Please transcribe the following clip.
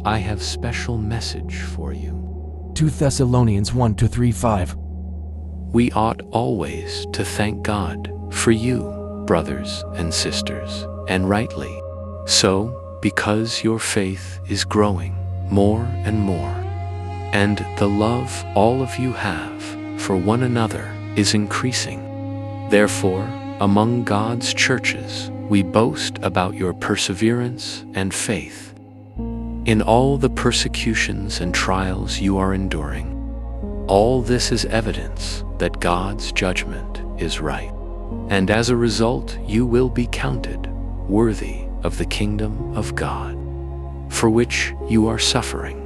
I have special message for you. 2 Thessalonians 1-3-5. We ought always to thank God for you, brothers and sisters, and rightly so, because your faith is growing more and more, and the love all of you have for one another is increasing. Therefore, among God's churches, we boast about your perseverance and faith in all the persecutions and trials you are enduring. All this is evidence that God's judgment is right, and as a result, you will be counted worthy of the kingdom of God, for which you are suffering.